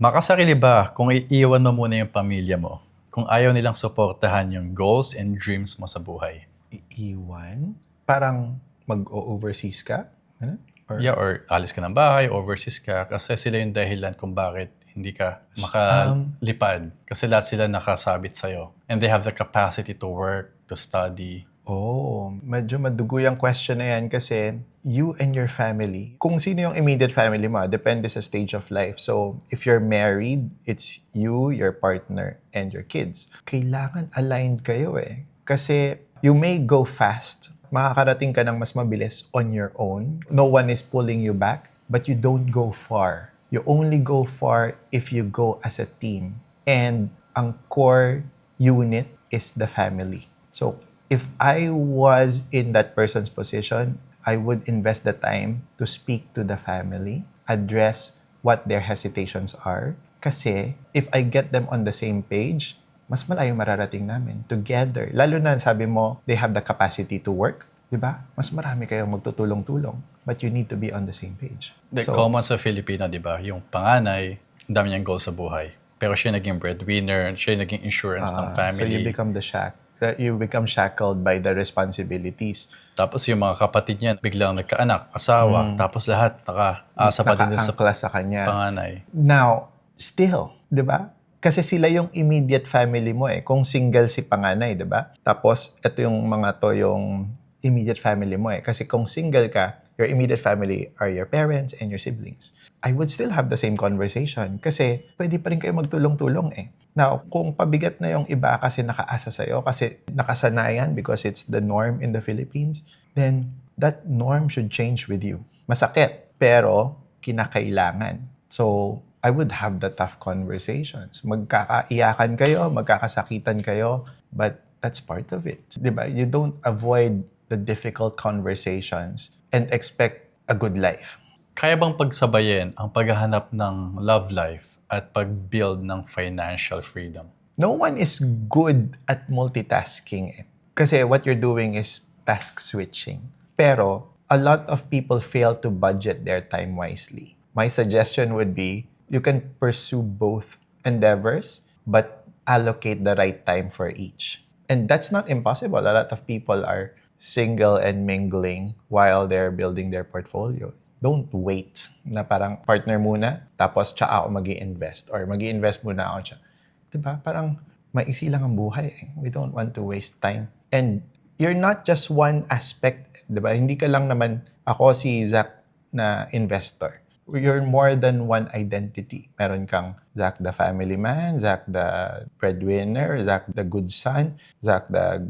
Makasarili ba kung iiwan mo muna yung pamilya mo kung ayaw nilang suportahan yung goals and dreams mo sa buhay? Iiwan? Parang mag-o-overseas ka? Ano? Yeah, or alis ka ng bahay, overseas ka, kasi sila yung dahilan kung bakit hindi ka makalipad. Kasi lahat sila nakasabit sa'yo. And they have the capacity to work, to study. Medyo madugo yung question na yan kasi you and your family, kung sino yung immediate family mo, depende sa stage of life. So, if you're married, it's you, your partner, and your kids. Kailangan aligned kayo eh. Kasi you may go fast, makakarating ka ng mas mabilis on your own. No one is pulling you back, but you don't go far. You only go far if you go as a team. And ang core unit is the family. So, if I was in that person's position, I would invest the time to speak to the family, address what their hesitations are. Kasi if I get them on the same page, mas malayo mararating namin together. Lalo na sabi mo, they have the capacity to work. Diba? Mas marami kayong magtutulong-tulong. But you need to be on the same page. The common sa Filipino, di ba? Yung panganay, ang dami niyang goals sa buhay. Pero siya naging breadwinner, siya naging insurance ng family. So you become shackled by the responsibilities. Tapos yung mga kapatid niya, biglang nagkaanak, asawa, tapos lahat nakaasa pa din sa Nakaangkla sa kanya. panganay. Now, still, di ba? Kasi sila yung immediate family mo eh. Kung single si panganay, di ba? Tapos, ito yung mga to yung immediate family mo eh. Kasi kung single ka, your immediate family are your parents and your siblings. I would still have the same conversation kasi pwede pa rin kayo magtulong-tulong eh. Now, kung pabigat na yung iba kasi nakaasa sa'yo, kasi nakasanayan because it's the norm in the Philippines, then that norm should change with you. Masakit, pero kinakailangan. So, I would have the tough conversations. Magkakaiyakan kayo, magkakasakitan kayo, but that's part of it. Diba? You don't avoid the difficult conversations and expect a good life. Kaya bang pagsabayin ang paghahanap ng love life at pag-build ng financial freedom? No one is good at multitasking eh. Kasi what you're doing is task switching. Pero a lot of people fail to budget their time wisely. My suggestion would be you can pursue both endeavors but allocate the right time for each. And that's not impossible. A lot of people are single and mingling while they're building their portfolio. Don't wait na parang partner muna, tapos tsaka ako mag-i-invest or mag-i-invest muna ako tsaka. Diba? Parang maiksi lang ang buhay. Eh. We don't want to waste time. And you're not just one aspect. Diba? Hindi ka lang naman ako si Zach na investor. You're more than one identity. Meron kang Zach the family man, Zach the breadwinner, Zach the good son, Zach the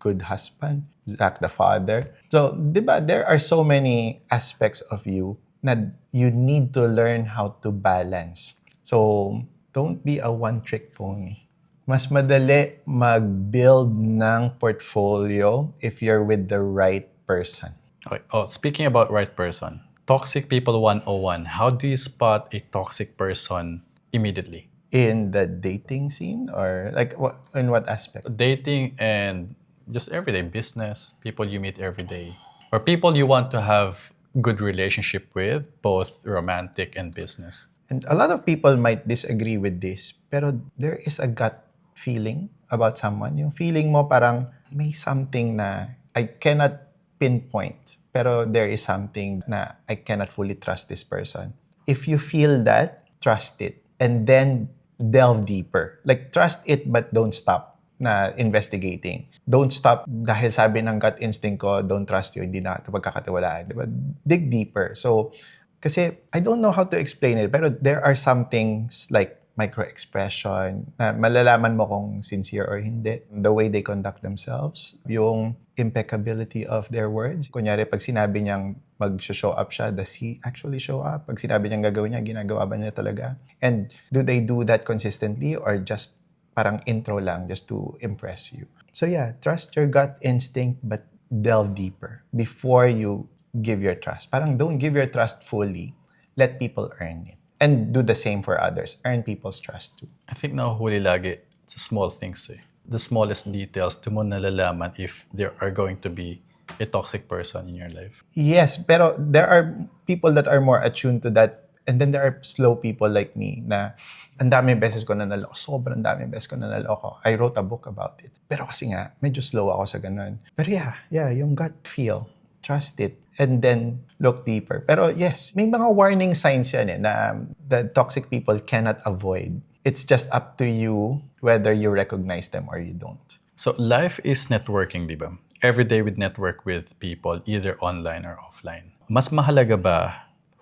good husband, Zach the father. So, diba, there are so many aspects of you na you need to learn how to balance. So, don't be a one-trick pony. Mas madali mag-build ng portfolio if you're with the right person. Okay. Oh, speaking about right person, Toxic People 101, how do you spot a toxic person immediately? In the dating scene or like in what aspect? Dating and just everyday business, people you meet every day, or people you want to have good relationship with, both romantic and business. And a lot of people might disagree with this, pero there is a gut feeling about someone. Yung feeling mo parang may something na I cannot pinpoint, pero there is something na I cannot fully trust this person. If you feel that, trust it. And then delve deeper. Like, trust it but don't stop na investigating. Don't stop dahil sabi ng gut instinct ko, don't trust you, hindi na ito pagkakatiwalaan. Diba? Dig deeper. So, kasi I don't know how to explain it, pero there are some things like micro-expression, na malalaman mo kung sincere or hindi. The way they conduct themselves, yung impeccability of their words. Kunyari, pag sinabi niyang mag-show up siya, does he actually show up? Pag sinabi niyang gagawin niya, ginagawa ba niya talaga? And do they do that consistently or just parang intro lang just to impress you? So yeah, trust your gut instinct but delve deeper before you give your trust. Parang don't give your trust fully. Let people earn it. And do the same for others. Earn people's trust too. I think nahuhuli lagi sa small things eh. The smallest details, doon mo nalalaman if there are going to be a toxic person in your life. Yes, pero there are people that are more attuned to that And then there are slow people like me na ang daming beses ko nanalo. Sobrang daming beses ko nanalo ko. I wrote a book about it. Pero kasi nga, medyo slow ako sa ganun. Pero yeah, yung gut feel, trust it, and then look deeper. Pero yes, may mga warning signs yan na the toxic people cannot avoid. It's just up to you whether you recognize them or you don't. So life is networking, di ba? Every day we network with people, either online or offline. Mas mahalaga ba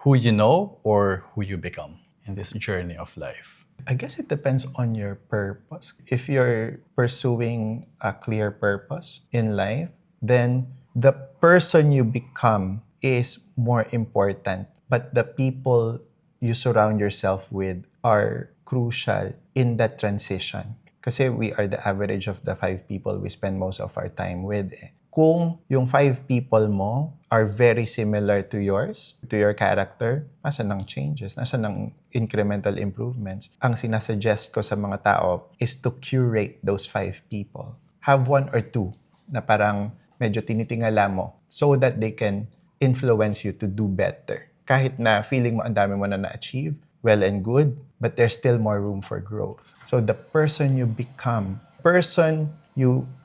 who you know or who you become in this journey of life? I guess it depends on your purpose. If you're pursuing a clear purpose in life, then the person you become is more important. But the people you surround yourself with are crucial in that transition. Kasi we are the average of the 5 people we spend most of our time with. Kung yung 5 people mo are very similar to yours, to your character, nasa ng changes, nasa ng incremental improvements. Ang sinasuggest ko sa mga tao is to curate those 5 people. Have 1 or 2 na parang medyo tinitingala mo so that they can influence you to do better. Kahit na feeling mo ang dami mo na na-achieve, well and good, but there's still more room for growth. So the person you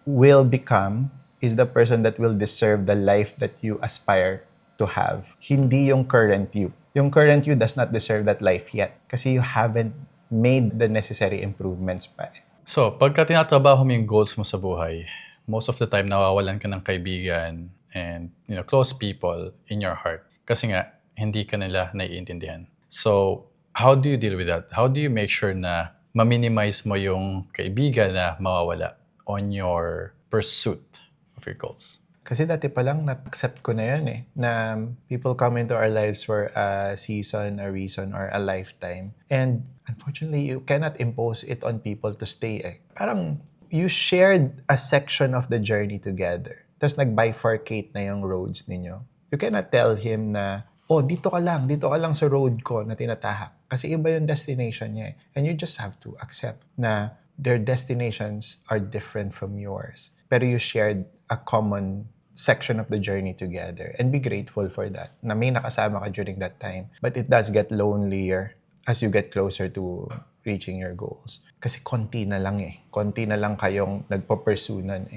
will become is the person that will deserve the life that you aspire to have. Hindi yung current you. Yung current you does not deserve that life yet kasi you haven't made the necessary improvements pa. So, pagka tinatrabaho mo yung goals mo sa buhay, most of the time nawawalan ka ng kaibigan and close people in your heart. Kasi nga, hindi ka nila naiintindihan. So, how do you deal with that? How do you make sure na ma-minimize mo yung kaibigan na mawawala on your pursuit of your goals? Kasi dati pa lang, na-accept ko na yun na people come into our lives for a season, a reason, or a lifetime. And unfortunately, you cannot impose it on people to stay. Parang you shared a section of the journey together. Tapos nag-bifurcate na yung roads ninyo. You cannot tell him na, dito ka lang sa road ko na tinatahak. Kasi iba yung destination niya. And you just have to accept na their destinations are different from yours. Pero you shared a common section of the journey together. And be grateful for that. Na may nakasama ka during that time. But it does get lonelier as you get closer to reaching your goals. Kasi konti na lang Konti na lang kayong nagpo-pursunan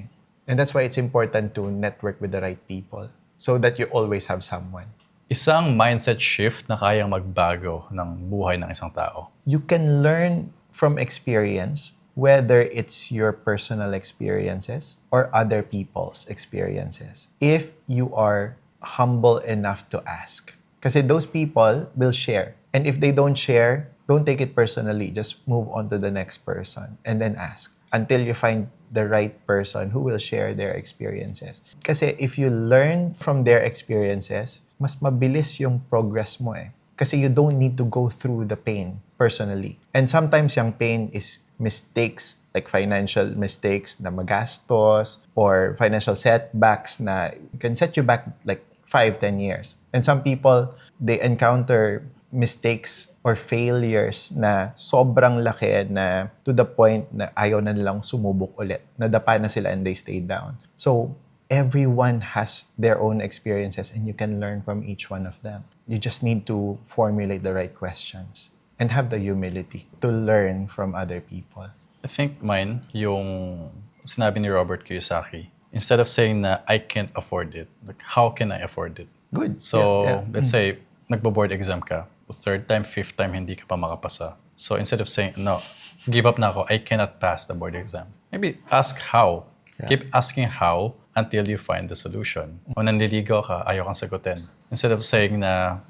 And that's why it's important to network with the right people. So that you always have someone. Isang mindset shift na kayang magbago ng buhay ng isang tao. You can learn from experience, whether it's your personal experiences or other people's experiences, if you are humble enough to ask. Kasi those people will share. And if they don't share, don't take it personally. Just move on to the next person and then ask until you find the right person who will share their experiences. Kasi if you learn from their experiences, mas mabilis yung progress mo Kasi you don't need to go through the pain personally. And sometimes yung pain is mistakes, like financial mistakes na magastos or financial setbacks na can set you back like 5-10 years. And some people, they encounter mistakes or failures na sobrang laki na to the point na ayaw na nilang sumubok ulit. Nadapa na sila and they stayed down. So, everyone has their own experiences and you can learn from each one of them. You just need to formulate the right questions and have the humility to learn from other people. I think mine, yung sinabi ni Robert Kiyosaki, instead of saying na I can't afford it, like how can I afford it? Good. So, Yeah. let's say, nagbo-board exam ka, 3rd time, 5th time, hindi ka pa makapasa. So, instead of saying, no, give up na ako, I cannot pass the board exam. Maybe ask how. Yeah. Keep asking how until you find the solution. O nanliligaw ka, ayaw kang sagutin. Instead of saying na,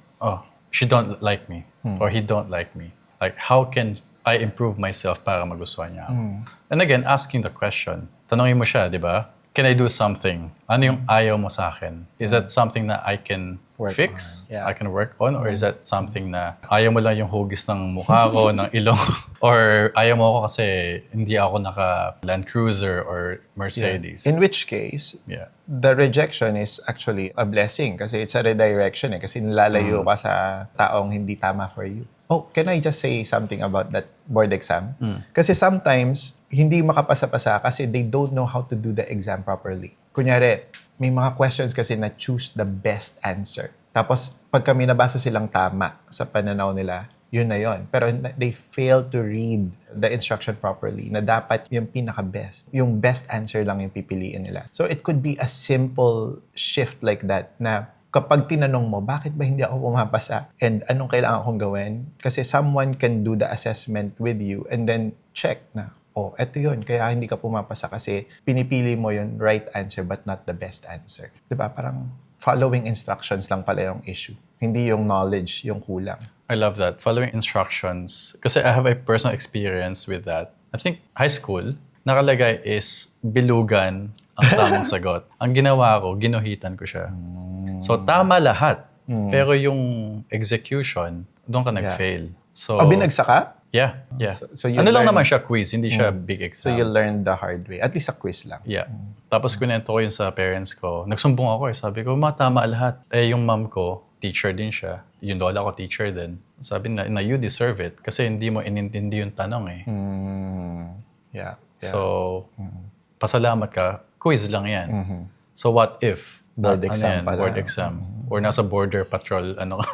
she don't like me or he don't like me. Like, how can I improve myself para magustuhan niya ako? And again, asking the question. Tanongin mo siya, di ba? Can I do something? Ano yung ayaw mo sa akin? Is that something na I can Work fix? on. Yeah. I can work on? Or is that something na ayaw mo lang yung hugis ng mukha ko, ng ilong? Or ayaw mo ako kasi hindi ako naka Land Cruiser or Mercedes? In which case, Yeah. the rejection is actually a blessing kasi it's a redirection kasi nilalayo ka sa taong hindi tama for you. Can I just say something about that board exam? Kasi sometimes, hindi makapasa-pasa kasi they don't know how to do the exam properly. Kunyari, may mga questions kasi na choose the best answer. Tapos, pag kami nabasa silang tama sa pananaw nila, yun na yun. Pero they fail to read the instruction properly na dapat yung pinaka-best. Yung best answer lang yung pipiliin nila. So, it could be a simple shift like that na kapag tinanong mo, bakit ba hindi ako pumapasa? And anong kailangan kong gawin? Kasi someone can do the assessment with you and then check na, oh, eto yun. Kaya hindi ka pumapasa kasi pinipili mo yung right answer but not the best answer. Diba? Parang following instructions lang pala yung issue. Hindi yung knowledge yung kulang. I love that. Following instructions. Kasi I have a personal experience with that. I think high school, nakalagay is bilugan ang tamang sagot. Ang ginawa ko, ginuhitan ko siya. So tama lahat. Pero yung execution, doon ka nag-fail. So, binagsak ka? yeah. So you Ano lang learned- naman siya, quiz. Hindi siya big So exam. you learned the hard way. At least a quiz lang. Yeah. Tapos kunento ko yun sa parents ko. Nagsumbong ako eh. Sabi ko, tama lahat. Eh, yung mom ko, teacher din siya. Yung lola ko, teacher din. Sabi na you deserve it. Kasi hindi mo inintindi yung tanong eh. Yeah. So, pasalamat ka. Quiz lang yan. So, what if? Board exam pala. Board exam. Or nasa border patrol, ano ka.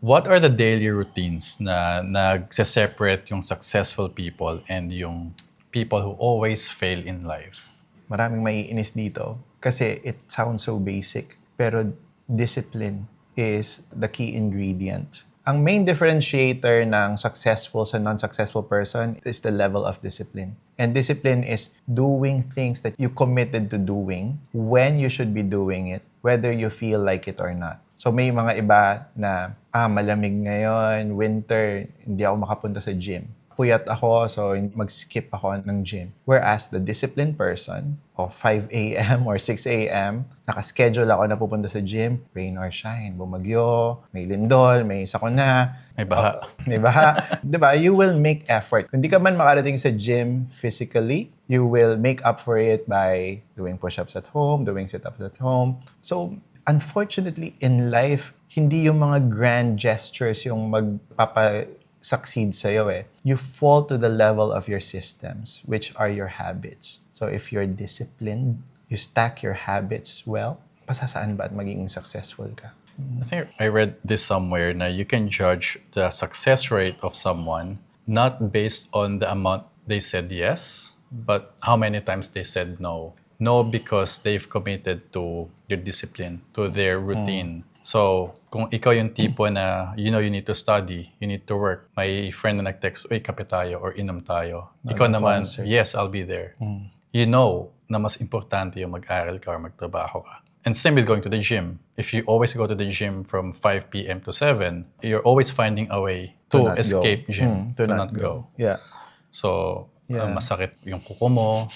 What are the daily routines na nagse-separate yung successful people and yung people who always fail in life? Maraming maiinis dito kasi it sounds so basic. Pero discipline is the key ingredient. Ang main differentiator ng successful sa non-successful person is the level of discipline. And discipline is doing things that you committed to doing when you should be doing it, whether you feel like it or not. So may mga iba na, malamig ngayon, winter, hindi ako makapunta sa gym. Puyat ako, so mag-skip ako ng gym. Whereas the disciplined person, 5 a.m. or 6 a.m., nakaschedule ako na pupunta sa gym, rain or shine, bumagyo, may lindol, may sakuna, May baha. may baha. Diba? You will make effort. Kung di ka man makarating sa gym physically, you will make up for it by doing push-ups at home, doing sit-ups at home. So, unfortunately, in life, hindi yung mga grand gestures yung magpapa-succeed sa'yo eh. You fall to the level of your systems, which are your habits. So if you're disciplined, you stack your habits well, pasasaan ba at magiging successful ka? I think I read this somewhere na you can judge the success rate of someone not based on the amount they said yes, but how many times they said no. No, because they've committed to their discipline, to their routine. So, kung ikaw yung tipo na, you need to study, you need to work, may friend na nag-text, uy, kape tayo or inom tayo. Ikaw naman, answer. yes, I'll be there. You know na mas importante yung mag-aral ka or magtrabaho ka. And same with going to the gym. If you always go to the gym from 5 p.m. to 7, you're always finding a way to not escape go. gym, to not go. Yeah. So, Yeah. masakit yung kuko mo,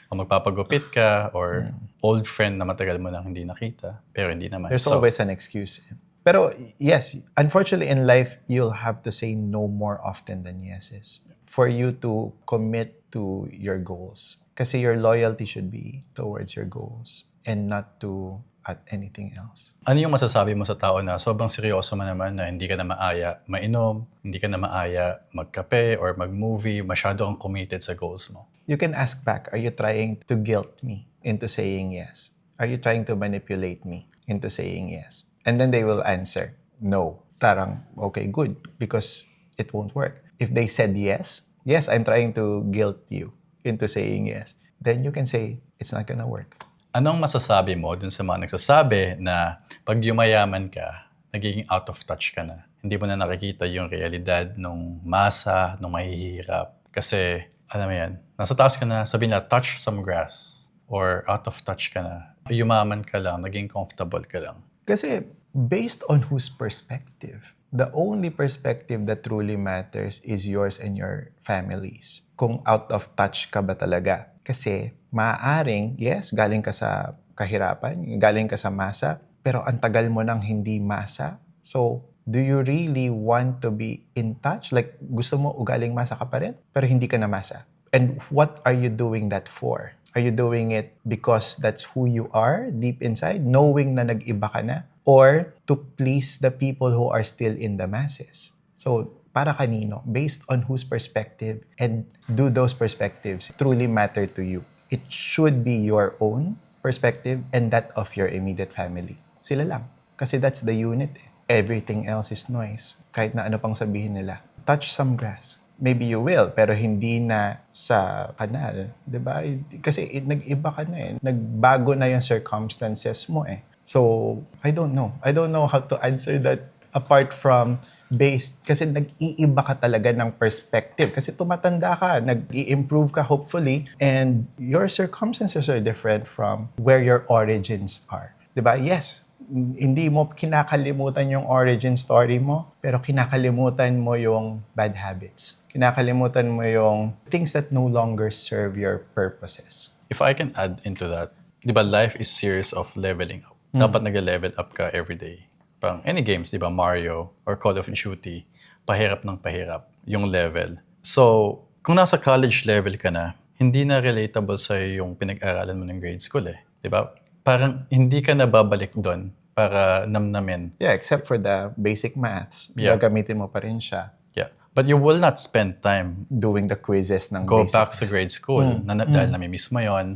o magpapagupit ka, or old friend na matagal mo nang hindi nakita, pero hindi naman. There's So, always an excuse. Pero yes, unfortunately in life, you'll have to say no more often than yeses for you to commit to your goals. Kasi your loyalty should be towards your goals and not to at anything else. ano yung masasabi mo sa tao na sobrang seryoso mo naman na hindi ka na maaya mainom, hindi ka na maaya magkape or mag-movie, masyado kang committed sa goals mo? You can ask back, are you trying to guilt me into saying yes? Are you trying to manipulate me into saying yes? And then they will answer, no. Tarang, okay, good, because it won't work. If they said yes, I'm trying to guilt you into saying yes, then you can say, it's not gonna work. Anong masasabi mo dun sa mga nagsasabi na pag yumayaman ka, nagiging out of touch ka na? Hindi mo na nakikita yung realidad nung masa, nung mahihirap. Kasi, alam mo yan, nasa taas ka na, sabihin na, touch some grass. Or out of touch ka na. Yumaman ka lang, naging comfortable ka lang. Kasi based on whose perspective, the only perspective that truly matters is yours and your family's. Kung out of touch ka ba talaga. Kasi maaaring, yes, galing ka sa kahirapan, galing ka sa masa, pero ang tagal mo nang hindi masa. So, do you really want to be in touch? Like, gusto mo ugaling masa ka pa rin, pero hindi ka na masa. And what are you doing that for? Are you doing it because that's who you are deep inside, knowing na nag-iba ka na? Or to please the people who are still in the masses? So, para kanino? Based on whose perspective, and do those perspectives truly matter to you? It should be your own perspective and that of your immediate family. Sila lang. Kasi that's the unit. Everything else is noise. Kahit na ano pang sabihin nila. Touch some grass. Maybe you will, pero hindi na sa kanal. Diba? Kasi nag-iba ka na eh. Nagbago na yung circumstances mo eh. So, I don't know. I don't know how to answer that apart from based. Kasi nag-iiba ka talaga ng perspective. Kasi tumatanda ka, nag-i-improve ka hopefully, and your circumstances are different from where your origins are. Diba? Yes, hindi mo kinakalimutan yung origin story mo, pero kinakalimutan mo yung bad habits. Kinakalimutan mo yung things that no longer serve your purposes. If I can add into that, di ba life is series of leveling up. Dapat nag-level up ka every day. Parang any games, di ba, Mario or Call of Duty, pahirap ng pahirap yung level. So, kung nasa college level ka na, hindi na relatable sa'yo yung pinag-aralan mo ng grade school eh. Di ba? Parang hindi ka na babalik doon para namnamin. Yeah, except for the basic maths. Yeah. Gagamitin mo pa rin siya. Yeah. But you will not spend time Doing the quizzes ng go basic. back sa grade school dahil namimiss mo yun.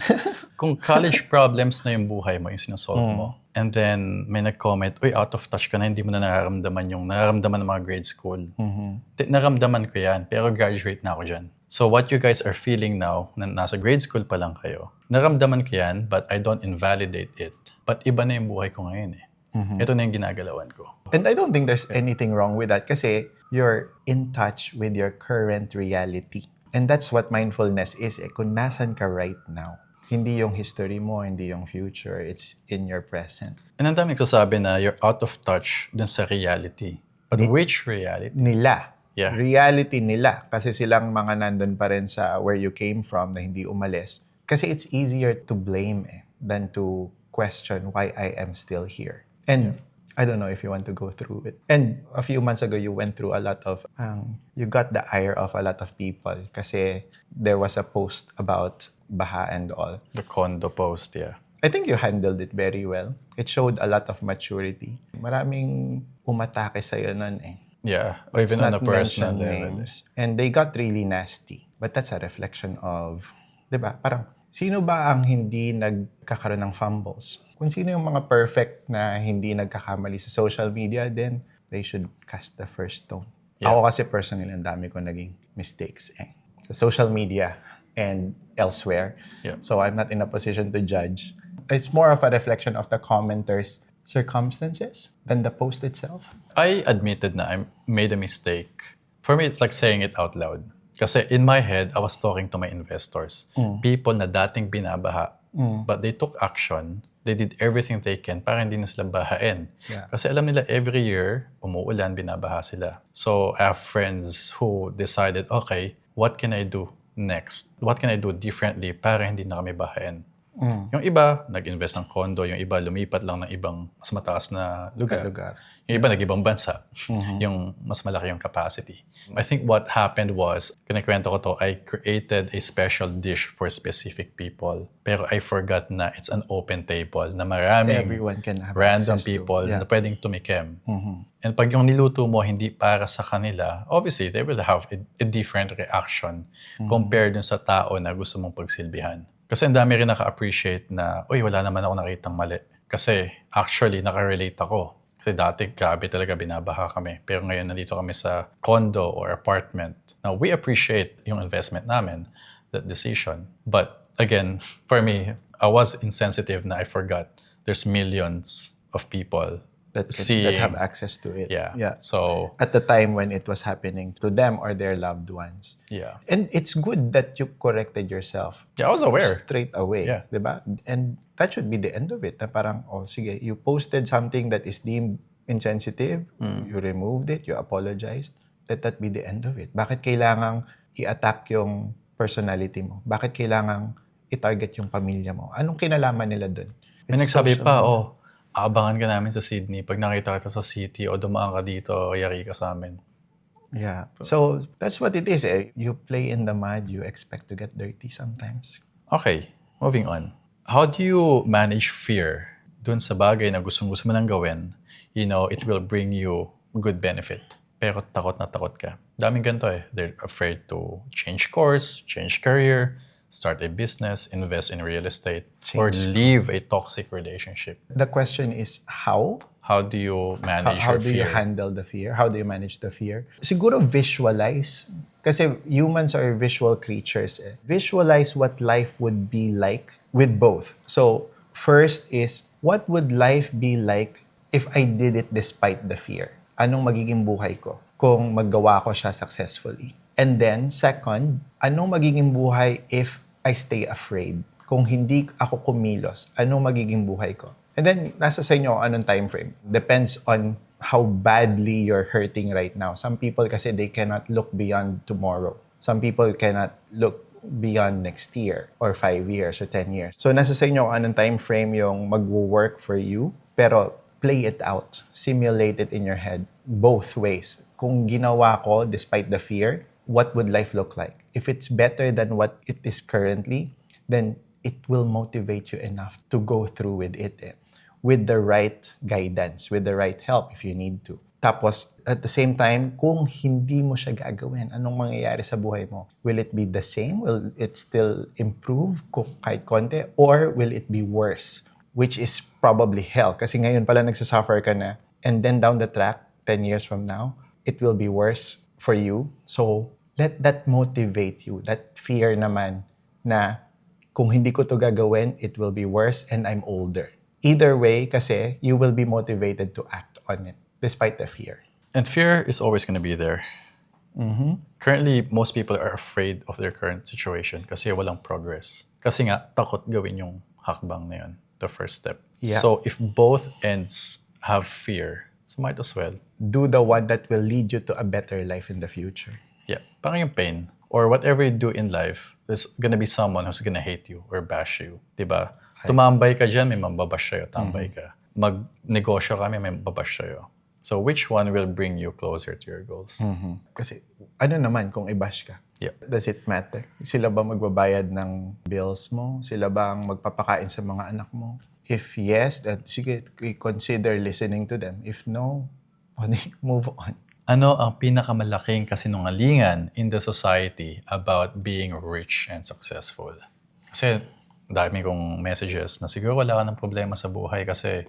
Kung college problems na yung buhay mo, yung sinasolve mo, and then may nag-comment, uy, out of touch ka na, hindi mo na nararamdaman yung nararamdaman ng mga grade school. Naramdaman ko yan, pero graduate na ako dyan. So what you guys are feeling now, na nasa grade school pa lang kayo, naramdaman ko yan, but I don't invalidate it. But iba na yung buhay ko ngayon eh. Ito na yung ginagalawan ko. And I don't think there's anything wrong with that kasi you're in touch with your current reality. And that's what mindfulness is. Kung nasan ka right now. Hindi yung history mo, hindi yung future. It's in your present. And ang dami nagsasabi na you're out of touch dun sa reality. But which reality? Nila. Yeah. Reality nila. Kasi silang mga nandun pa rin sa where you came from na hindi umalis. Kasi it's easier to blame than to question why I am still here. And I don't know if you want to go through it. And a few months ago, you went through a lot of, you got the ire of a lot of people kasi there was a post about baha and all. The condo post, yeah. I think you handled it very well. It showed a lot of maturity. Maraming umatake sa'yo nun eh. Yeah, or even on a personal level. And they got really nasty. But that's a reflection of, di ba? Parang, sino ba ang hindi nagkakaroon ng fumbles? Kung sino yung mga perfect na hindi nagkakamali sa social media, then they should cast the first stone. Yeah. Ako kasi personally, ang dami ko naging mistakes sa social media and elsewhere. Yeah. So I'm not in a position to judge. It's more of a reflection of the commenters' circumstances than the post itself. I admitted na I made a mistake. For me, it's like saying it out loud. Kasi in my head, I was talking to my investors. People na dating binabaha. But they took action. They did everything they can para hindi na sila bahain. Yeah. Kasi alam nila every year, umuulan, binabaha sila. So I have friends who decided, okay, what can I do next? What can I do differently para hindi na kami bahain? Yung iba, nag-invest ng condo. Yung iba, lumipat lang ng ibang mas mataas na lugar. Yung iba, nag-ibang bansa. Yung mas malaki yung capacity. I think what happened was, kinikwento ko to, I created a special dish for specific people. Pero I forgot na it's an open table na maraming Everyone can have random access to. people Yeah. na pwedeng tumikim. And pag yung niluto mo hindi para sa kanila, obviously, they will have a different reaction compared dun sa tao na gusto mong pagsilbihan. Kasi ang dami rin naka-appreciate na, uy, wala naman ako nakitang mali. Kasi actually, naka-relate ako. Kasi dati, grabe talaga binabaha kami. Pero ngayon, nandito kami sa condo or apartment. Now, we appreciate yung investment namin, that decision. But again, for me, I was insensitive na I forgot there's millions of people that seeing. have access to it. Yeah. So, At the time when it was happening to them or their loved ones. yeah. And it's good that you corrected yourself Yeah, I was aware. straight away. Yeah. Diba? And that should be the end of it. Na parang, oh, sige, you posted something that is deemed insensitive, you removed it, you apologized, let that be the end of it. Bakit kailangang i-attack yung personality mo? Bakit kailangang i-target yung pamilya mo? Anong kinalaman nila dun? May It's nagsabi social pa, media. aabangan ka namin sa Sydney. Pag nakita kita sa city o dumaan ka dito, yari ka sa amin. Yeah. So, that's what it is. You play in the mud, you expect to get dirty sometimes. Okay, moving on. How do you manage fear dun sa bagay na gustong-gusto mo nang gawin? You know, it will bring you good benefit. Pero takot na takot ka. Daming ganito eh. They're afraid to change course, change career, start a business, invest in real estate, or leave a toxic relationship. The question is how How do you How, manage how your do you fear? handle the fear? How do you manage the fear? Siguro visualize. Kasi humans are visual creatures. Eh. Visualize what life would be like with both. So, first is, what would life be like if I did it despite the fear? Anong magiging buhay ko kung maggawa ko siya successfully? And then, second, anong magiging buhay if I stay afraid? Kung hindi ako kumilos, anong magiging buhay ko? And then, nasa sa inyo kung anong time frame. Depends on how badly you're hurting right now. Some people kasi they cannot look beyond tomorrow. Some people cannot look beyond next year or 5 years or 10 years. So, nasa sa inyo kung anong time frame yung magwo-work for you. Pero, play it out. Simulate it in your head. Both ways. Kung ginawa ko despite the fear, what would life look like? If it's better than what it is currently, then it will motivate you enough to go through with it. With the right guidance, with the right help if you need to. Tapos, at the same time, kung hindi mo siya gagawin, anong mangyayari sa buhay mo? Will it be the same? Will it still improve kung kahit konti? Or will it be worse? Which is probably hell. Kasi ngayon pala nagsasuffer ka na. And then down the track, 10 years from now, it will be worse for you. So, let that motivate you. That fear naman na kung hindi ko to gagawin, it will be worse and I'm older. Either way, kasi you will be motivated to act on it despite the fear. And fear is always going to be there. Currently, most people are afraid of their current situation kasi walang progress. Kasi nga, takot gawin yung hakbang na yun, the first step. Yeah. So if both ends have fear, so might as well. Do the one that will lead you to a better life in the future. Yeah, parang yung pain. Or whatever you do in life, there's gonna be someone who's gonna hate you or bash you. Diba? Tumambay ka dyan, may mambabash sa'yo. Tambay ka. Magnegosyo ka, may mambabash sa'yo. So which one will bring you closer to your goals? Kasi ano naman kung i-bash ka? Yep. Does it matter? Sila ba magbabayad ng bills mo? Sila ba ang magpapakain sa mga anak mo? If yes, then sige, consider listening to them. If no, move on. Ano ang pinakamalaking kasinungalingan in the society about being rich and successful? Kasi dami kong messages na siguro wala ka ng problema sa buhay kasi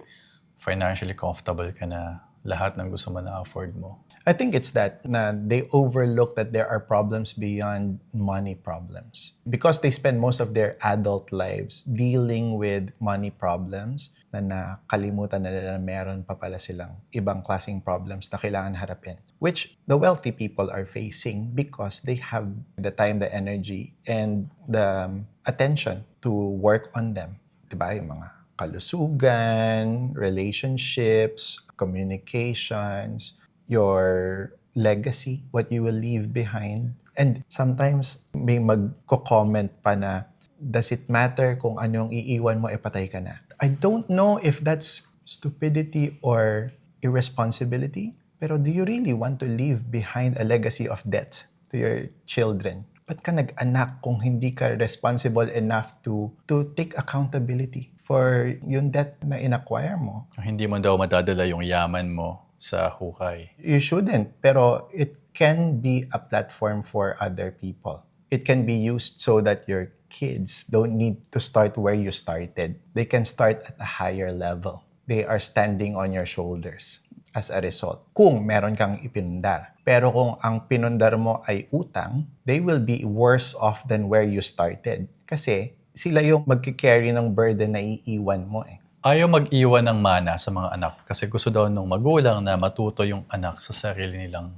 financially comfortable ka na, lahat ng gusto mo na-afford mo. I think it's that na they overlook that there are problems beyond money problems. Because they spend most of their adult lives dealing with money problems, na nakalimutan na nila na meron pa pala silang ibang klaseng problems na kailangan harapin. Which the wealthy people are facing because they have the time, the energy, and the attention to work on them. Diba? Yung mga kalusugan, relationships, communications, your legacy, what you will leave behind. And sometimes may magko-comment pa na, does it matter kung anong iiwan mo, patay ka na? I don't know if that's stupidity or irresponsibility, pero do you really want to leave behind a legacy of debt to your children? Ba't ka nag-anak kung hindi ka responsible enough to take accountability for yung debt na in-acquire mo? Hindi mo daw madadala yung yaman mo sa hukay. You shouldn't, pero it can be a platform for other people. It can be used so that your kids don't need to start where you started. They can start at a higher level. They are standing on your shoulders as a result. Kung meron kang ipinundar. Pero kung ang pinundar mo ay utang, they will be worse off than where you started. Kasi sila yung magkikarry ng burden na iiwan mo eh. Ayaw mag-iwan ng mana sa mga anak kasi gusto daw nung magulang na matuto yung anak sa sarili nilang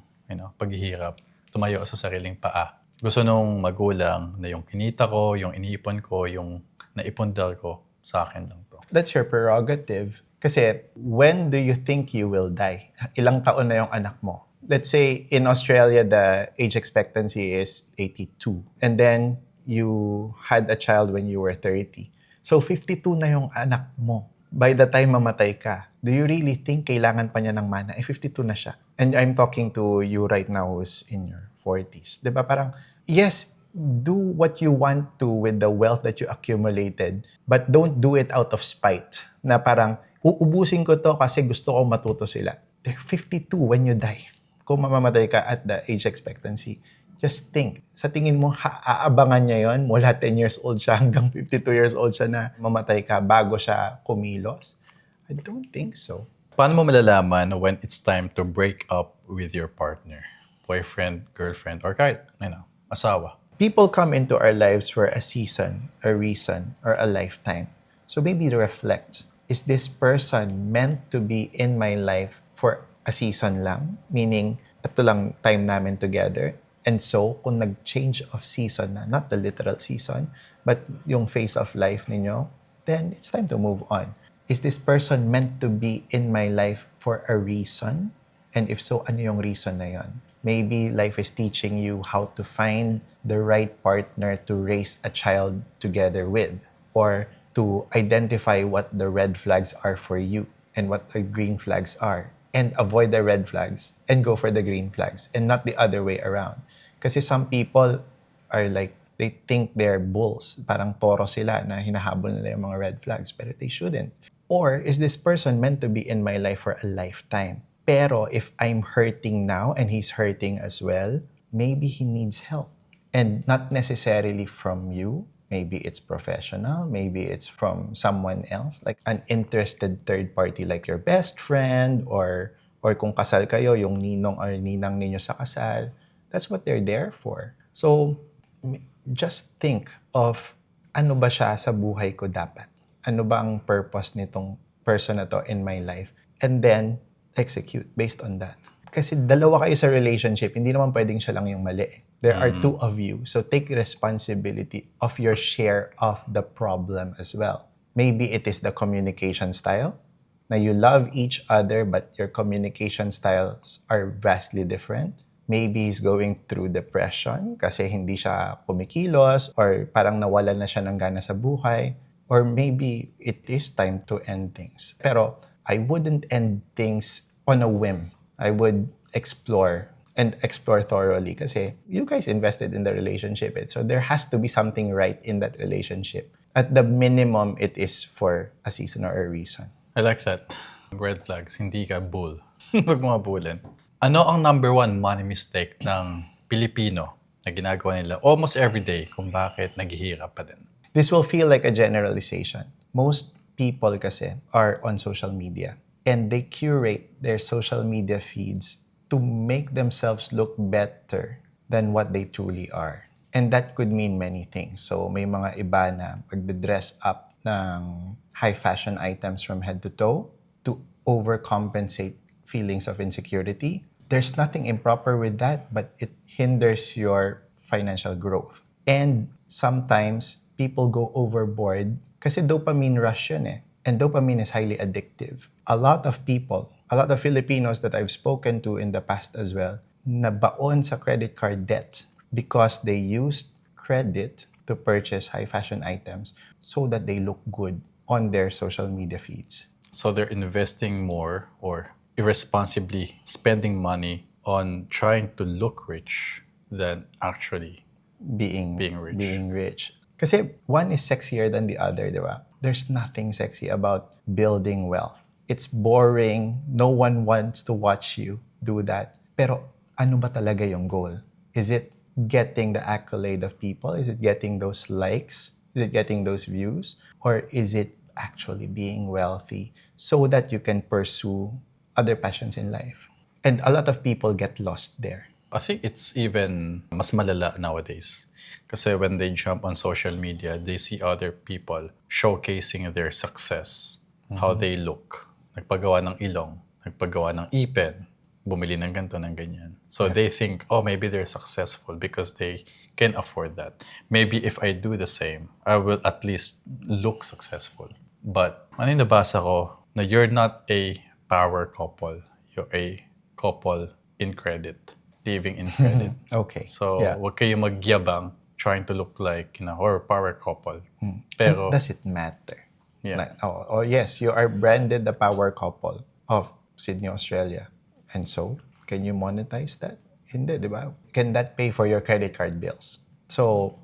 paghihirap, tumayo sa sariling paa. Gusto nung magulang na yung kinita ko, yung iniipon ko, yung naipundar ko, sa akin lang to. That's your prerogative. Kasi when do you think you will die? Ilang taon na yung anak mo? Let's say in Australia, the age expectancy is 82. And then you had a child when you were 30. So 52 na yung anak mo. By the time mamatay ka, do you really think kailangan pa niya ng mana? 52 na siya. And I'm talking to you right now who's in your 40s. Diba? Parang, yes, do what you want to with the wealth that you accumulated, but don't do it out of spite. Na parang, uubusin ko to kasi gusto ko matuto sila. They're 52 when you die. Kung mamamatay ka at the age expectancy, just think. Sa tingin mo, aabangan niya yon mula 10 years old siya hanggang 52 years old siya na mamatay ka bago siya kumilos? I don't think so. Paano mo malalaman when it's time to break up with your partner? Boyfriend, girlfriend, or kahit, asawa? People come into our lives for a season, a reason, or a lifetime. So maybe reflect, is this person meant to be in my life for a season lang? Meaning, ito lang time namin together. And so, kung nag-change of season na, not the literal season, but yung phase of life ninyo, then it's time to move on. Is this person meant to be in my life for a reason? And if so, ano yung reason na yon? Maybe life is teaching you how to find the right partner to raise a child together with, or to identify what the red flags are for you and what the green flags are, and avoid the red flags and go for the green flags and not the other way around. Kasi some people are like, they think they're bulls. Parang toro sila na hinahabol nila yung mga red flags, but they shouldn't. Or is this person meant to be in my life for a lifetime? Pero if I'm hurting now and he's hurting as well, maybe he needs help. And not necessarily from you. Maybe it's professional. Maybe it's from someone else, like an interested third party, like your best friend, or kung kasal kayo, yung ninong or ninang ninyo sa kasal. That's what they're there for. So, just think of ano ba siya sa buhay ko dapat? Ano ba ang purpose nitong person na to in my life? And then, execute based on that. Kasi dalawa kayo sa relationship, hindi naman pwedeng siya lang yung mali. There are two of you. So take responsibility of your share of the problem as well. Maybe it is the communication style. Na you love each other but your communication styles are vastly different. Maybe he's going through depression kasi hindi siya kumikilos or parang nawalan na siya ng gana sa buhay. Or maybe it is time to end things. Pero I wouldn't end things on a whim. I would explore thoroughly kasi you guys invested in the relationship. So there has to be something right in that relationship. At the minimum, it is for a season or a reason. I like that. Red flags, hindi ka bull. Huwag mo bulin. Ano ang number one money mistake ng Pilipino na ginagawa nila almost every day kung bakit naghihirap pa din? This will feel like a generalization. Most people kasi are on social media and they curate their social media feeds to make themselves look better than what they truly are. And that could mean many things. So may mga iba na magde-dress up ng high fashion items from head to toe to overcompensate feelings of insecurity. There's nothing improper with that, but it hinders your financial growth. And sometimes people go overboard kasi dopamine rush yun eh. And dopamine is highly addictive. A lot of people, a lot of Filipinos that I've spoken to in the past as well, nabaon sa credit card debt because they used credit to purchase high fashion items so that they look good on their social media feeds. So they're investing more or irresponsibly spending money on trying to look rich than actually being rich. rich. Kasi one is sexier than the other, di ba? There's nothing sexy about building wealth. It's boring. No one wants to watch you do that. Pero ano ba talaga yung goal? Is it getting the accolade of people? Is it getting those likes? Is it getting those views? Or is it actually being wealthy so that you can pursue other passions in life? And a lot of people get lost there. I think it's even mas malala nowadays. Kasi when they jump on social media, they see other people showcasing their success, how they look. Nagpagawa ng ilong, nagpagawa ng ipin, bumili ng ganito, ng ganyan. So they think, oh, maybe they're successful because they can afford that. Maybe if I do the same, I will at least look successful. But ano yung nabasa ko, na you're not a power couple, you're a couple in credit. Living in credit. Okay. So, wag kayo magyabang trying to look like, or power couple. Pero, And does it matter? Yeah. Like, yes, you are branded the power couple of Sydney, Australia. And so, can you monetize that? Hindi, di ba? Can that pay for your credit card bills? So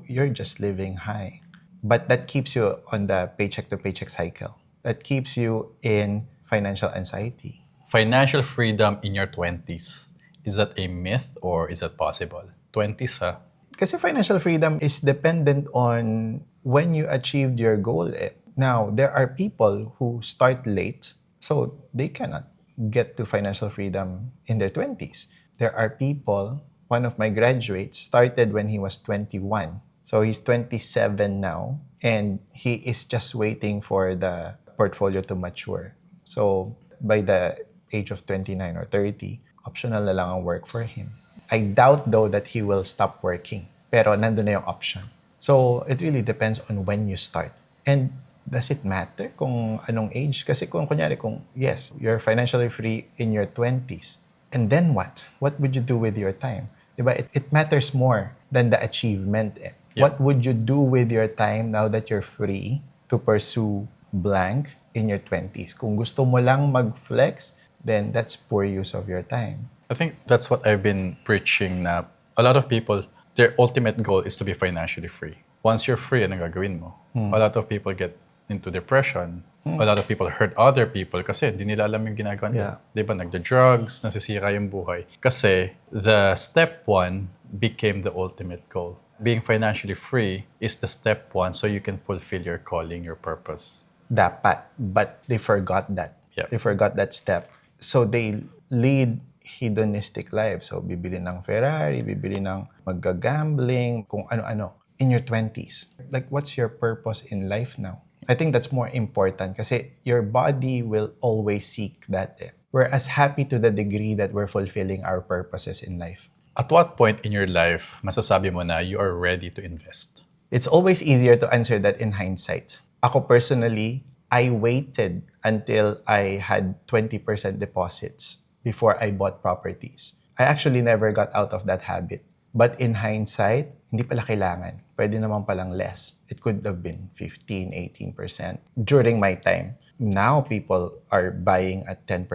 you're just living high. But that keeps you on the paycheck to paycheck cycle. That keeps you in financial anxiety. Financial freedom in your 20s. Is that a myth or is that possible? 20s, ha? Kasi financial freedom is dependent on when you achieved your goal. Now, there are people who start late So they cannot get to financial freedom in their 20s. There are people, one of my graduates started when he was 21. So he's 27 now, and he is just waiting for the portfolio to mature. So by the age of 29 or 30, optional na lang ang work for him. I doubt though that he will stop working. Pero nandun na yung option. So it really depends on when you start. And does it matter kung anong age? Kasi kung kunyari, kung yes, you're financially free in your 20s, and then what? What would you do with your time? Diba? It matters more than the achievement. Yeah. What would you do with your time now that you're free to pursue blank in your 20s? Kung gusto mo lang mag-flex, then that's poor use of your time. I think that's what I've been preaching na a lot of people, their ultimate goal is to be financially free. Once you're free, ano gagawin mo? A lot of people get into depression. A lot of people hurt other people kasi di nila alam yung ginagawa nila. Yeah. Di ba? Nagda-drugs, nasisira yung buhay. Kasi the step one became the ultimate goal. Being financially free is the step one so you can fulfill your calling, your purpose. Dapat. But they forgot that. Yeah. They forgot that step. So they lead hedonistic lives. So bibili ng Ferrari, bibili ng mag-gambling, kung ano-ano in your 20s. Like, what's your purpose in life now? I think that's more important kasi your body will always seek that. We're as happy to the degree that we're fulfilling our purposes in life. At what point in your life masasabi mo na you are ready to invest? It's always easier to answer that in hindsight. Ako personally, I waited until I had 20% deposits before I bought properties. I actually never got out of that habit. But in hindsight, hindi pala kailangan. Pwede naman palang less. It could have been 15, 18% during my time. Now, people are buying at 10%.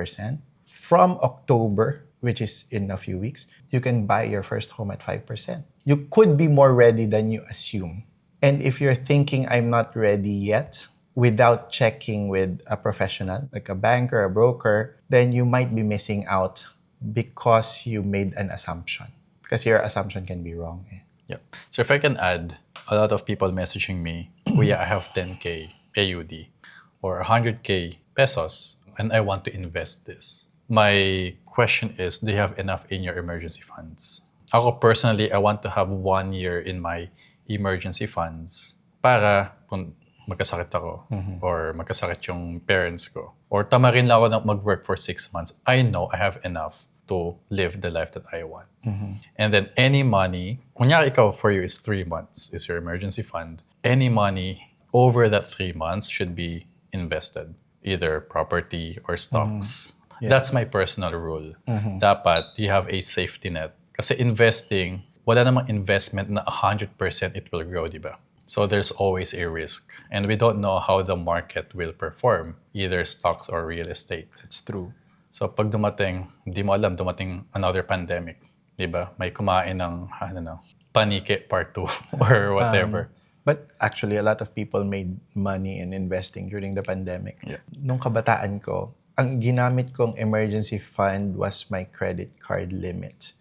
From October, which is in a few weeks, you can buy your first home at 5%. You could be more ready than you assume. And if you're thinking, I'm not ready yet, without checking with a professional, like a banker, a broker, then you might be missing out because you made an assumption. Because your assumption can be wrong. Yep. So if I can add, a lot of people messaging me, Kuya, I have 10K AUD or 100K pesos and I want to invest this. My question is, do you have enough in your emergency funds? Ako personally, I want to have 1 year in my emergency funds para kung magkasakit ako or magkasakit yung parents ko or tamarin lang ako na mag-work for 6 months, I know I have enough to live the life that I want. And then any money, kunyari ikaw for you is 3 months, is your emergency fund. Any money over that 3 months should be invested, either property or stocks. Yeah. That's my personal rule. Dapat you have a safety net. Kasi investing, wala namang investment na 100% it will grow, di ba? So there's always a risk. And we don't know how the market will perform, either stocks or real estate. That's true. So pag dumating, hindi mo alam, dumating another pandemic, di ba? May kumain ng, panike part 2 or whatever. But actually, a lot of people made money in investing during the pandemic. Yeah. Nung kabataan ko, ang ginamit kong emergency fund was my credit card limit.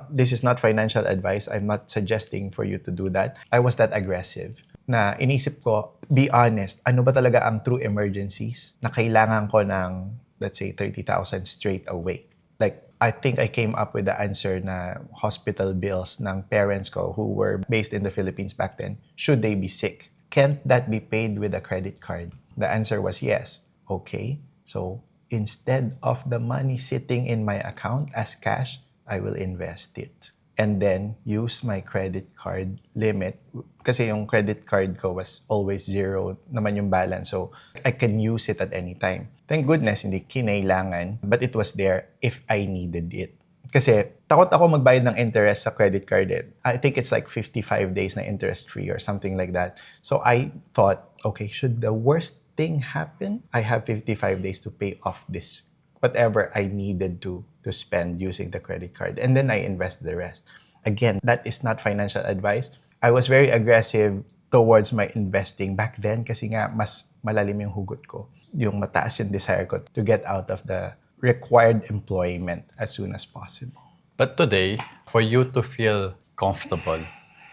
This is not financial advice. I'm not suggesting for you to do that. I was that aggressive na inisip ko, be honest, ano ba talaga ang true emergencies na kailangan ko ng, let's say, 30,000 straight away. Like, I think I came up with the answer na hospital bills ng parents ko who were based in the Philippines back then, should they be sick? Can't that be paid with a credit card? The answer was yes. Okay, so instead of the money sitting in my account as cash, I will invest it. And then use my credit card limit. Kasi yung credit card ko was always zero naman yung balance. So I can use it at any time. Thank goodness, hindi kinailangan. But it was there if I needed it. Kasi takot ako magbayad ng interest sa credit card. I think it's like 55 days na interest free or something like that. So I thought, okay, should the worst thing happen, I have 55 days to pay off this whatever I needed to spend using the credit card. And then I invest the rest. Again, that is not financial advice. I was very aggressive towards my investing back then kasi nga mas malalim yung hugot ko. Yung mataas yung desire ko to get out of the required employment as soon as possible. But today, for you to feel comfortable,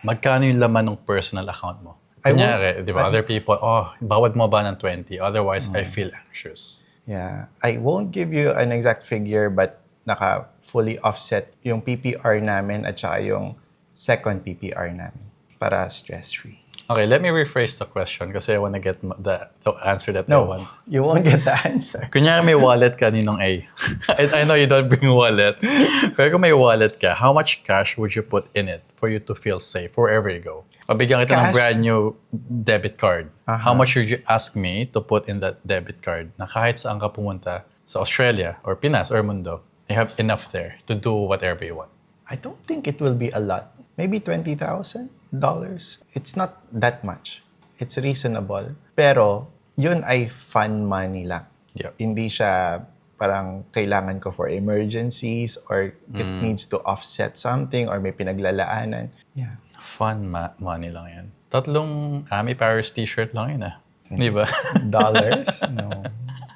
magkano yung laman ng personal account mo? Kunyari, di ba, other people, bawad mo ba ng 20? Otherwise, I feel anxious. Yeah. I won't give you an exact figure but naka fully offset yung PPR namin at saka yung second PPR namin para stress-free. Okay, let me rephrase the question kasi I want to get the answer that I No, want. you won't get the answer. Kunyari may wallet ka ninong A. I know you don't bring wallet. Pero kung may wallet ka, how much cash would you put in it for you to feel safe wherever you go? Pabigyan kita ng Cash? brand new debit card. How much would you ask me to put in that debit card na kahit saan ka pumunta sa Australia or Pinas or mundo, you have enough there to do whatever you want? I don't think it will be a lot. Maybe $20,000. It's not that much. It's reasonable. Pero, yun ay fun money lang. Yep. Hindi siya parang kailangan ko for emergencies or it needs to offset something or may pinaglalaanan. Yeah. Fun money lang yan. Tatlong Ami Paris t-shirt lang yun Di ba? Dollars? No.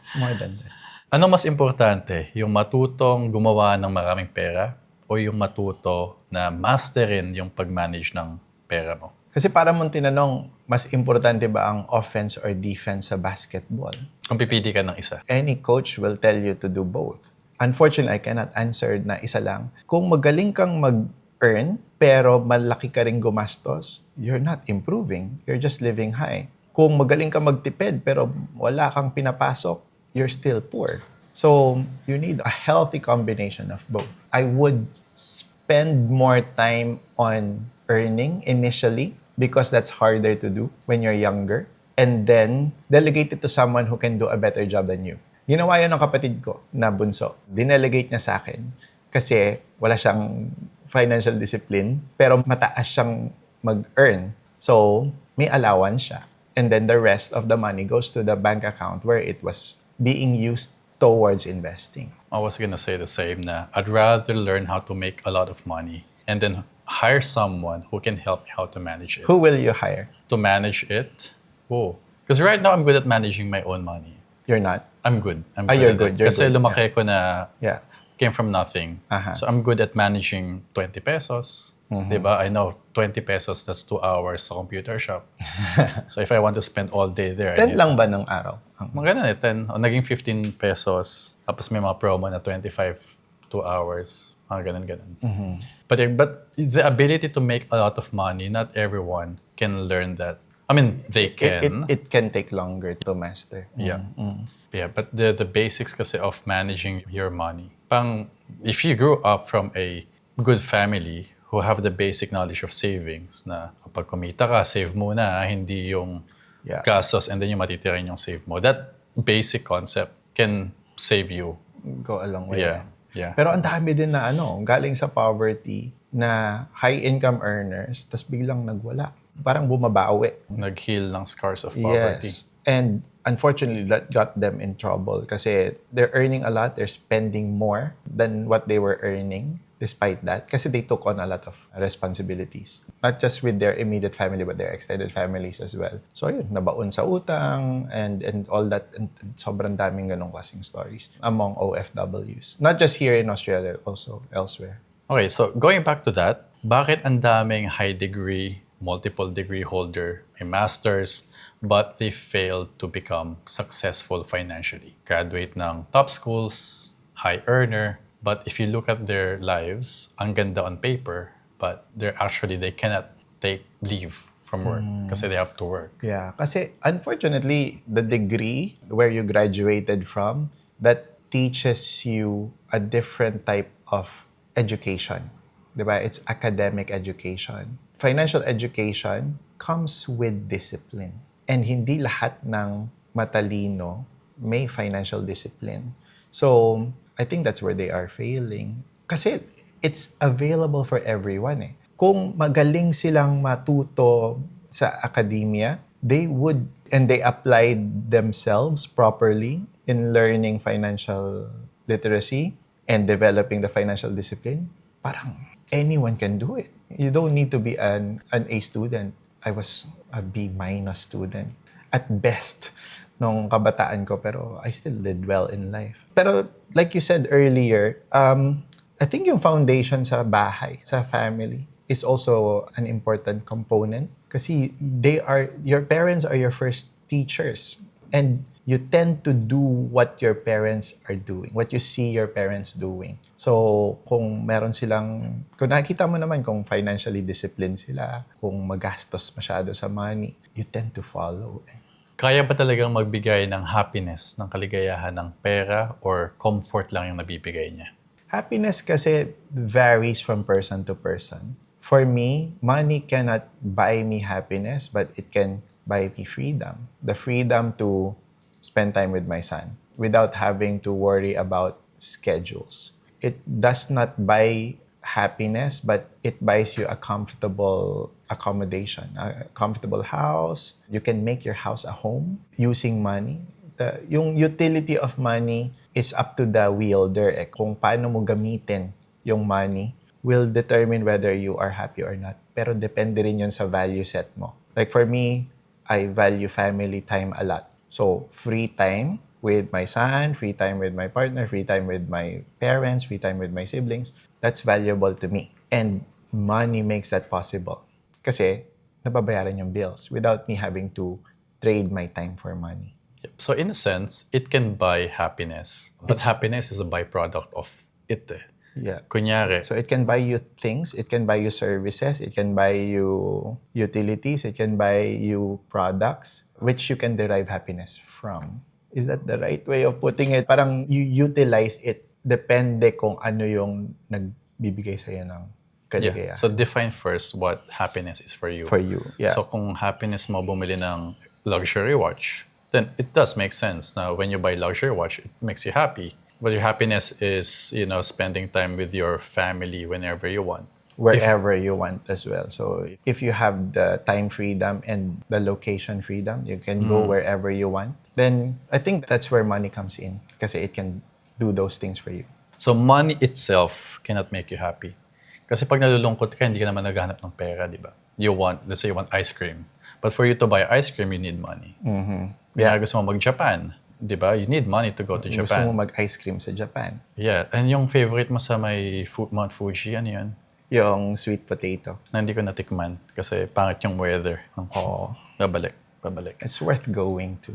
It's more than that. Ano mas importante? Yung matutong gumawa ng maraming pera o yung matuto na masterin yung pag-manage ng pera mo? Kasi para mong tinanong, mas importante ba ang offense or defense sa basketball? Kung pipili ka ng isa. Any coach will tell you to do both. Unfortunately, I cannot answer na isa lang. Kung magaling kang mag-earn, pero malaki ka rin gumastos, you're not improving. You're just living high. Kung magaling kang magtipid, pero wala kang pinapasok, you're still poor. So, you need a healthy combination of both. I would spend more time on earning initially because that's harder to do when you're younger. And then, delegate it to someone who can do a better job than you. Ginawa yun ng kapatid ko na bunso. Dinelegate niya sa akin kasi wala siyang financial discipline pero mataas siyang mag-earn. So, may allowance siya. And then the rest of the money goes to the bank account where it was being used towards investing. I was gonna say the same na I'd rather learn how to make a lot of money and then hire someone who can help me how to manage it. Who will you hire? To manage it? Oh. Because right now, I'm good at managing my own money. You're not? I'm good. I'm You're at good. it. You're Kasi good. lumaki ko na Yeah. came from nothing. Aha. So I'm good at managing 20 pesos. Diba? I know 20 pesos, that's 2 hours sa computer shop. So if I want to spend all day there, 10 lang ba ng araw? mga ganun 10. O, naging 15 pesos. Tapos may mga promo na 25, 2 hours. Mga ganun. But the ability to make a lot of money, not everyone can learn that. I mean, they can. It can take longer to master. Yeah. Yeah, but the basics kasi of managing your money. If you grew up from a good family who have the basic knowledge of savings na kapag kumita ka, save muna, hindi yung Yeah. gastos and then yung matitira yung save mo. That basic concept can save you. Go a long way. Yeah. Yeah. Pero ang dami din na galing sa poverty na high income earners, tas biglang nagwala. Parang bumabawi. Nag-heal ng scars of poverty. Yes. And unfortunately, that got them in trouble kasi they're earning a lot, they're spending more than what they were earning despite that kasi they took on a lot of responsibilities. Not just with their immediate family but their extended families as well. So yun, nabaon sa utang and all that. And sobrang daming ganong klaseng stories among OFWs. Not just here in Australia, also elsewhere. Okay, so going back to that, bakit ang daming high degree, multiple degree holder, may masters, but they failed to become successful financially? Graduate ng top schools, high earner, but if you look at their lives, ang ganda on paper, but they cannot take leave from work kasi they have to work. Yeah, kasi unfortunately, the degree where you graduated from, that teaches you a different type of education. Diba? It's academic education. Financial education comes with discipline. And hindi lahat ng matalino may financial discipline. So, I think that's where they are failing. Kasi it's available for everyone eh. Kung magaling silang matuto sa academia, they would, and they applied themselves properly in learning financial literacy and developing the financial discipline, parang anyone can do it. You don't need to be an A student. I was a B- student at best nung kabataan ko, pero I still did well in life. Pero like you said earlier, I think yung foundation sa bahay, sa family, is also an important component kasi your parents are your first teachers. And you tend to do what your parents are doing, what you see your parents doing. So, kung nakikita mo naman kung financially disciplined sila, kung magastos masyado sa money, you tend to follow. Kaya ba talagang magbigay ng happiness, ng kaligayahan ng pera or comfort lang yung nabibigay niya? Happiness kasi varies from person to person. For me, money cannot buy me happiness, but it can buy me freedom. The freedom to spend time with my son without having to worry about schedules. It does not buy happiness, but it buys you a comfortable accommodation, a comfortable house. You can make your house a home using money. Yung utility of money is up to the wielder. Kung paano mo gamitin yung money will determine whether you are happy or not. Pero depende rin yun sa value set mo. Like for me, I value family time a lot. So, free time with my son, free time with my partner, free time with my parents, free time with my siblings, that's valuable to me. And money makes that possible. Kasi, nababayaran yung bills without me having to trade my time for money. Yep. So in a sense, it can buy happiness. But happiness is a byproduct of it. Yeah. Kunyari, So it can buy you things, it can buy you services, it can buy you utilities, it can buy you products, which you can derive happiness from. Is that the right way of putting it? Parang you utilize it. Depende kung ano yung nagbibigay sa'yo ng kaligayahan. So define first what happiness is for you. For you, yeah. So kung happiness mo bumili ng luxury watch, then it does make sense. Now, when you buy luxury watch, it makes you happy. But your happiness is, spending time with your family whenever you want. Wherever you want as well. So if you have the time freedom and the location freedom, you can go wherever you want. Then I think that's where money comes in kasi it can do those things for you. So money itself cannot make you happy. Kasi pag nalulungkot ka, hindi ka naman naghahanap ng pera, di ba? Let's say you want ice cream. But for you to buy ice cream, you need money. Yeah. Gusto mo mag-Japan, di ba? You need money to go to Gusto Japan. mo mag-ice cream sa Japan. Yeah. And yung favorite mo sa may Mount Fuji, ano yun? Yung sweet potato. Na hindi ko natikman kasi pangit yung weather. Oo. Babalik. It's worth going to.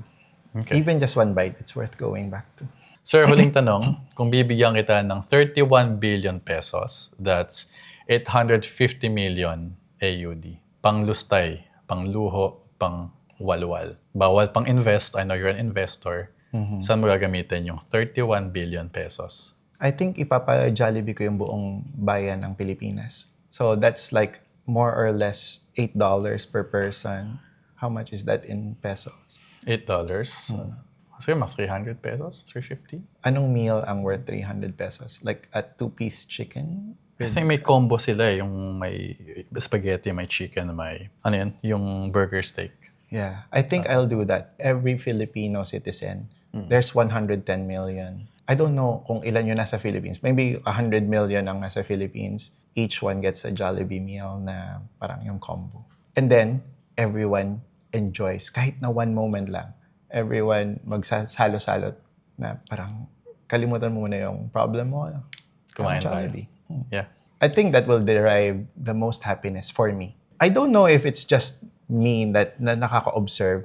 Okay. Even just one bite, it's worth going back to. Sir, huling tanong, kung bibigyan kita ng 31 billion pesos, that's 850 million AUD. Panglustay, pangluho, pangwalwal. Bawal pang-invest. I know you're an investor. Saan mo gagamitin yung 31 billion pesos? I think ipapa-Jollibee ko yung buong bayan ng Pilipinas. So that's like more or less $8 per person. How much is that in pesos? $8. Sige, mga 300 pesos? 350? Anong meal ang worth 300 pesos? Like a 2-piece chicken? I think may combo sila eh. Yung may spaghetti, may chicken, may yung burger steak. Yeah, I think I'll do that. Every Filipino citizen, there's 110 million. I don't know kung ilan yun nasa Philippines. Maybe 100 million ang nasa Philippines. Each one gets a Jollibee meal na parang yung combo. And then, everyone enjoys. Kahit na one moment lang. Everyone magsasalo-salot na parang kalimutan mo muna yung problem mo. Kumain tayo. Jollibee. Yeah. I think that will derive the most happiness for me. I don't know if it's just me that na nakaka-observe.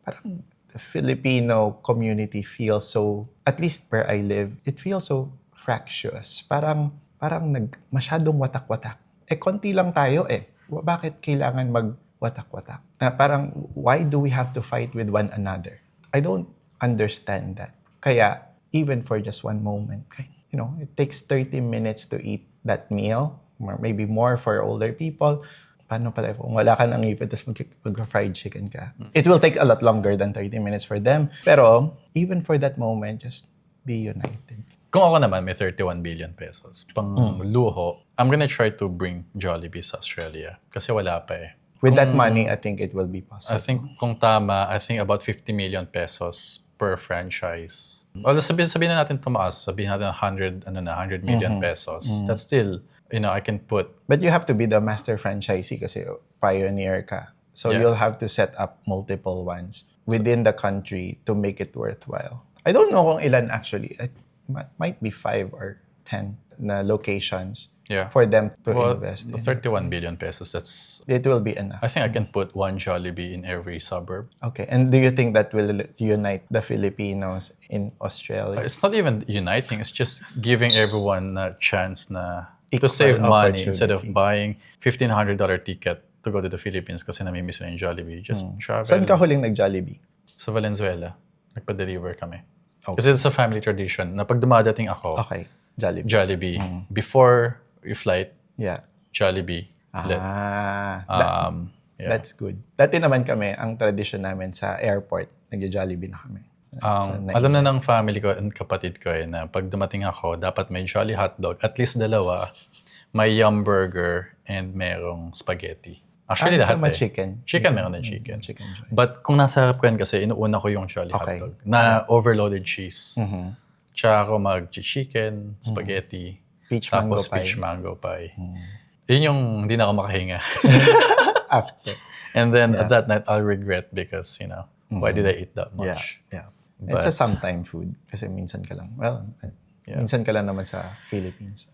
Parang the Filipino community feels so, at least where I live, it feels so fractious. Parang masyadong watak-watak. Konti lang tayo Bakit kailangan mag-watak-watak? Na parang, why do we have to fight with one another? I don't understand that. Kaya, even for just one moment, it takes 30 minutes to eat that meal, or maybe more for older people. Paano pala kung wala ka ng ipit tapos mag-fried chicken ka? It will take a lot longer than 30 minutes for them. Pero, even for that moment, just be united. Kung ako naman may 31 billion pesos, pang luho, I'm gonna try to bring Jollibee sa Australia. Kasi wala pa With that money, I think it will be possible. I think kung tama, I think about 50 million pesos per franchise. Although sabihin na natin tumaas, sabihin natin 100 million pesos. That's still, I can put. But you have to be the master franchisee kasi pioneer ka. So you'll have to set up multiple ones within the country to make it worthwhile. I don't know kung ilan actually. It might be 5 or 10 na locations Yeah. for them to Well, invest the in. 31 billion pesos, that's... It will be enough. I think I can put one Jollibee in every suburb. Okay. And do you think that will unite the Filipinos in Australia? It's not even uniting. It's just giving everyone a chance to Equal save money instead of opportunity. buying $1,500 ticket to go to the Philippines kasi namimiss na yung Jollibee. Just travel. Saan ka huling nag-Jollibee? Sa Valenzuela. Nagpa-deliver kami. Okay. Kasi it's a family tradition na pag dumadating ako, Okay. Jollibee. Jollibee. Before your flight, Yeah. Jollibee. Let- yeah. That's good. Dati naman kami, ang tradition namin sa airport, nag-Jollibee na kami. Alam na ng family ko and kapatid ko na pag dumating ako, dapat may Jolly hotdog, at least dalawa, may Yum Burger, and merong spaghetti. Actually, lahat may eh. chicken. Chicken, meron din chicken. Chicken joy. But kung nasa harap ko yan kasi, inuuna ko yung Jolly Okay. hotdog na overloaded cheese. Mhm. Tsaka ako mag-chicken, spaghetti, Peach mango tapos pie. peach mango pie. Yun yung hindi na ako makahinga. After. And then at that night, I'll regret because, why did I eat that Yeah. much? Yeah. But- It's a sometime food. Kasi minsan ka lang. Well, minsan ka lang naman sa Philippines.